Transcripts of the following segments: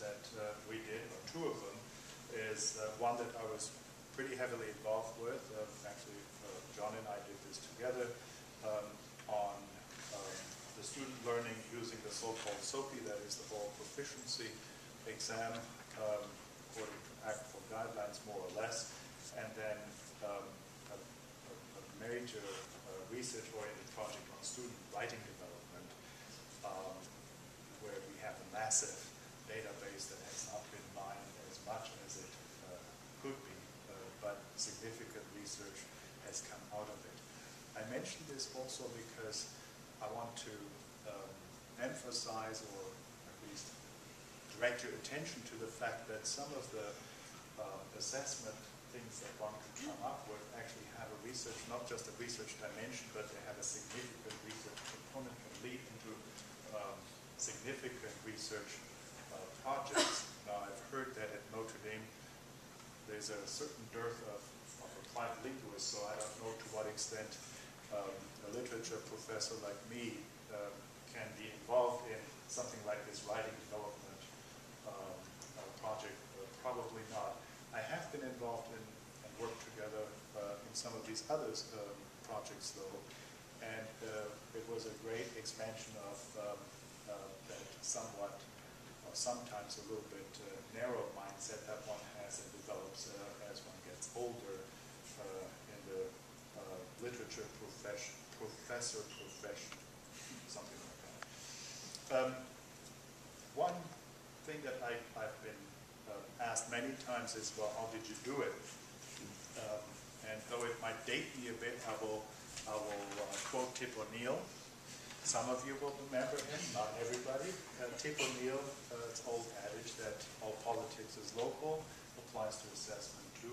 that we did, or two of them, is one that I was pretty heavily involved with. Actually, John and I did this together on the student learning using the so-called SOPI, that is the oral proficiency exam, according to ACTFL guidelines, more or less, and then a major research-oriented project on student writing development, where we have a massive database that has not been mined as much as it could be, but significant research has come out of it. I mention this also because I want to emphasize, or at least direct your attention to the fact that some of the assessment things that one could come up with actually have a research, not just a research dimension, but they have a significant research component, can lead into significant research projects. Now, I've heard that at Notre Dame there's a certain dearth of applied linguists, so I don't know to what extent a literature professor like me can be involved in something like this writing development project. Probably not. I have been involved in and worked together in some of these other projects, though, and it was a great expansion of that somewhat, or sometimes a little bit narrow mindset that one has and develops as one gets older in the literature professor profession, something like that. One thing that I've been asked many times is, well, how did you do it? And though it might date me a bit, I will quote Tip O'Neill. Some of you will remember him, not everybody. Tip O'Neill, it's old adage that all politics is local, applies to assessment too,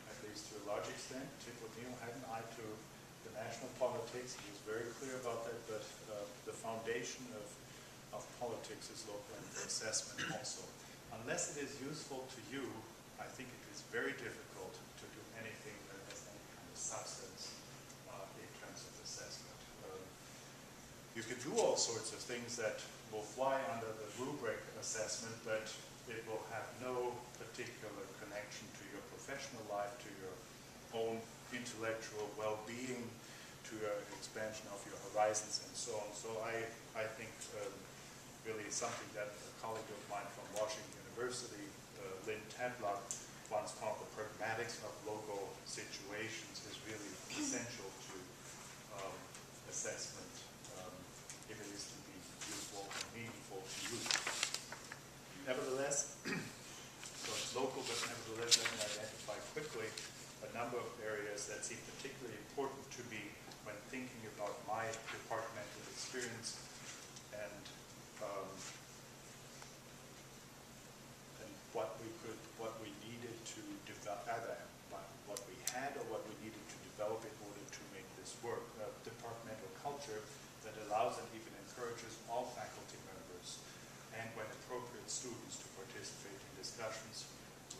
at least to a large extent. Tip O'Neill had an eye to the national politics. He was very clear about that, but the foundation of politics is local, and for assessment also. Unless it is useful to you, I think it is very difficult to do anything that has any kind of substance in terms of assessment. You can do all sorts of things that will fly under the rubric assessment, but it will have no particular connection to your professional life, to your own intellectual well-being, to your expansion of your horizons, and so on. So I think really something that a colleague of mine from Washington University, Lynn Tadlock, once called the pragmatics of local situations, is really essential to assessment if it is to be useful and meaningful to you. Nevertheless, so it's local, but nevertheless let me identify quickly a number of areas that seem particularly important to me when thinking about my departmental experience and what we needed to develop, either what we had or what we needed to develop in order to make this work. Departmental culture that allows and even encourages all faculty members and, when appropriate, students to participate in discussions,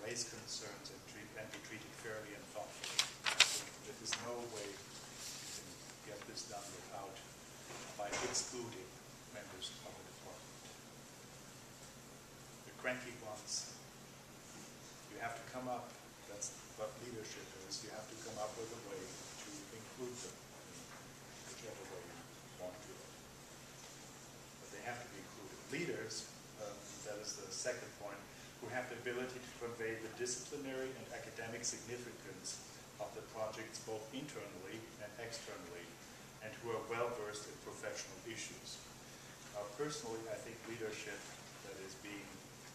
raise concerns, and be treated fairly and thoughtfully. There is no way you can get this done by excluding members of the department. The cranky ones, you have to come up, that's what leadership is, you have to come up with a way to include them, whichever way you want to do it. But they have to be included. Leaders, that is the second point, who have the ability to convey the disciplinary and academic significance of the projects both internally and externally, and who are well-versed in professional issues. Personally, I think leadership, that is being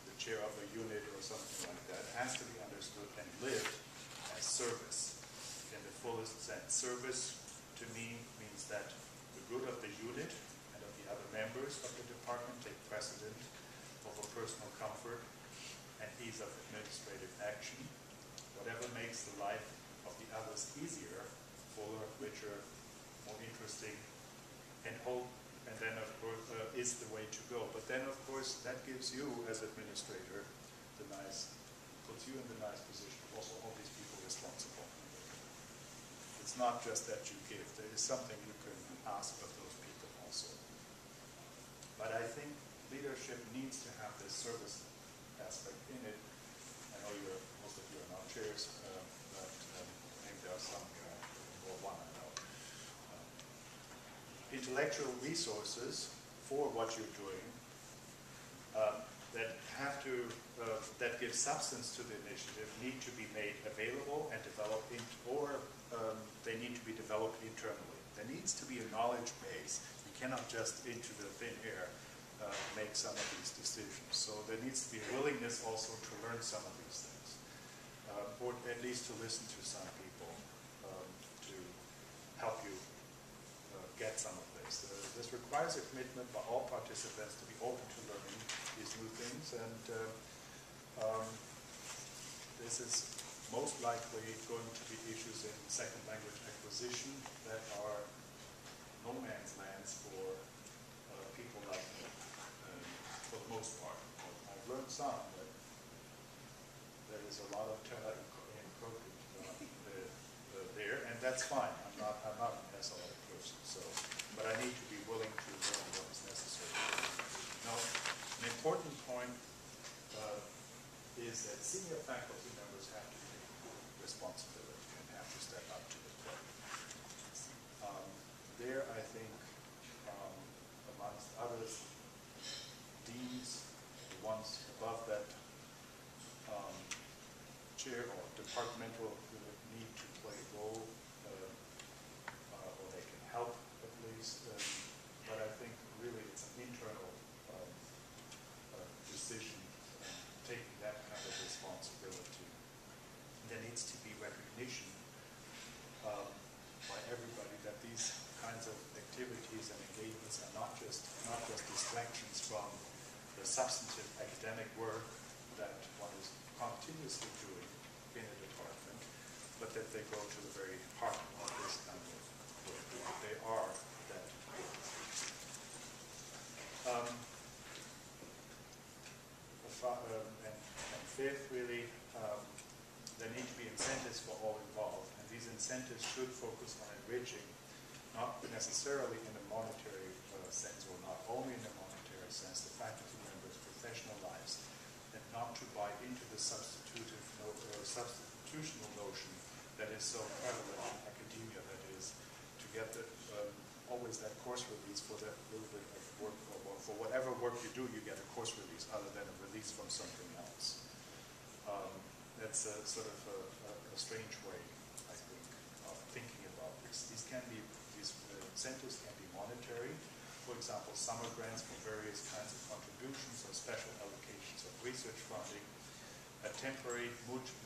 the chair of a unit or something like that, has to be understood and lived as service in the fullest sense. Service, to me, means that the good of the unit and of the other members of the department take precedent over personal comfort and ease of administrative action. Whatever makes the life of the others easier, fuller, richer, more interesting, and then of course is the way to go. But then of course that gives you as administrator puts you in the nice position to also hold these people responsible. It's not just that you give, there is something you can ask of those people also. But I think leadership needs to have this service aspect in it. I know most of you are not chairs, but I think there are some here, or one I know. Intellectual resources for what you're doing that have to, that give substance to the initiative need to be made available and developed, they need to be developed internally. There needs to be a knowledge base. You cannot just into the thin air make some of these decisions. So there needs to be a willingness also to learn some of these things, or at least to listen to some people to help you get some of this. This requires a commitment by all participants to be open to learning these new things, and this is most likely going to be issues in second language acquisition that are no man's lands for people like me, for the most part. I've learned some, but there is a lot of terra there, and that's fine. I'm not an SLA person, so, but I need to be willing to learn what is necessary. Now, an important point is that senior faculty members have to take responsibility and have to step up to the plate. There, I think, amongst others, deans, the ones above that chair or departmental need to play a role, or they can help at least. But I think really it's an internal decision, taking that kind of responsibility. There needs to be recognition by everybody that these kinds of activities and engagements are not just distractions from the substantive academic work that one is continuously doing in a department, but that they go to the very heart of this kind of work. They are that. And fifth, really, there need to be incentives for all involved, and these incentives should focus on enriching, not necessarily in a monetary sense, or not only in a monetary sense, the faculty members' professional lives, and not to buy into the substitutional notion that is so prevalent in academia, that is to get the, always that course release for that little bit of work, or for whatever work you do, you get a course release other than a release from something else. That's a sort of a strange way, I think, of thinking about this. These incentives can be monetary. For example, summer grants for various kinds of contributions or special allocations of research funding. A temporary,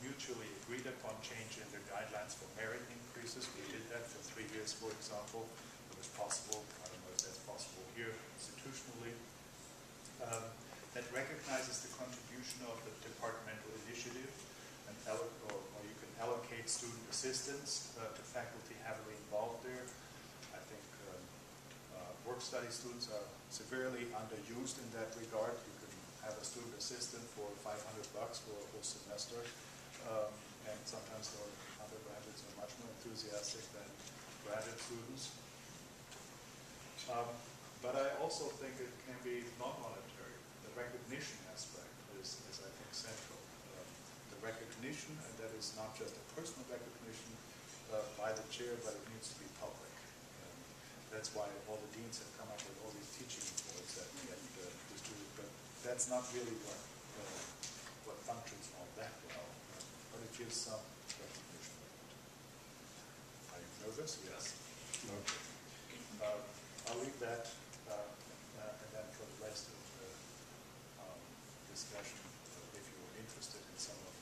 mutually agreed upon change in the guidelines for merit increases. We did that for 3 years, for example. It was possible, I don't know if that's possible here institutionally. That recognizes the contribution of the departmental initiative, and or you can allocate student assistants to faculty heavily involved there. I think work study students are severely underused in that regard. You can have a student assistant for $500 for a whole semester, and sometimes the undergraduates are much more enthusiastic than graduate students. But I also think it can be non-monetary. The recognition aspect is I think, central. The recognition, and that is not just a personal recognition by the chair, but it needs to be public. That's why all the deans have come up with all these teaching boards that get distributed, but that's not really what functions all that well, but it gives some recognition of it. Are you nervous? Yes. Okay. I'll leave that, and then for the rest of the discussion, if you're interested in some of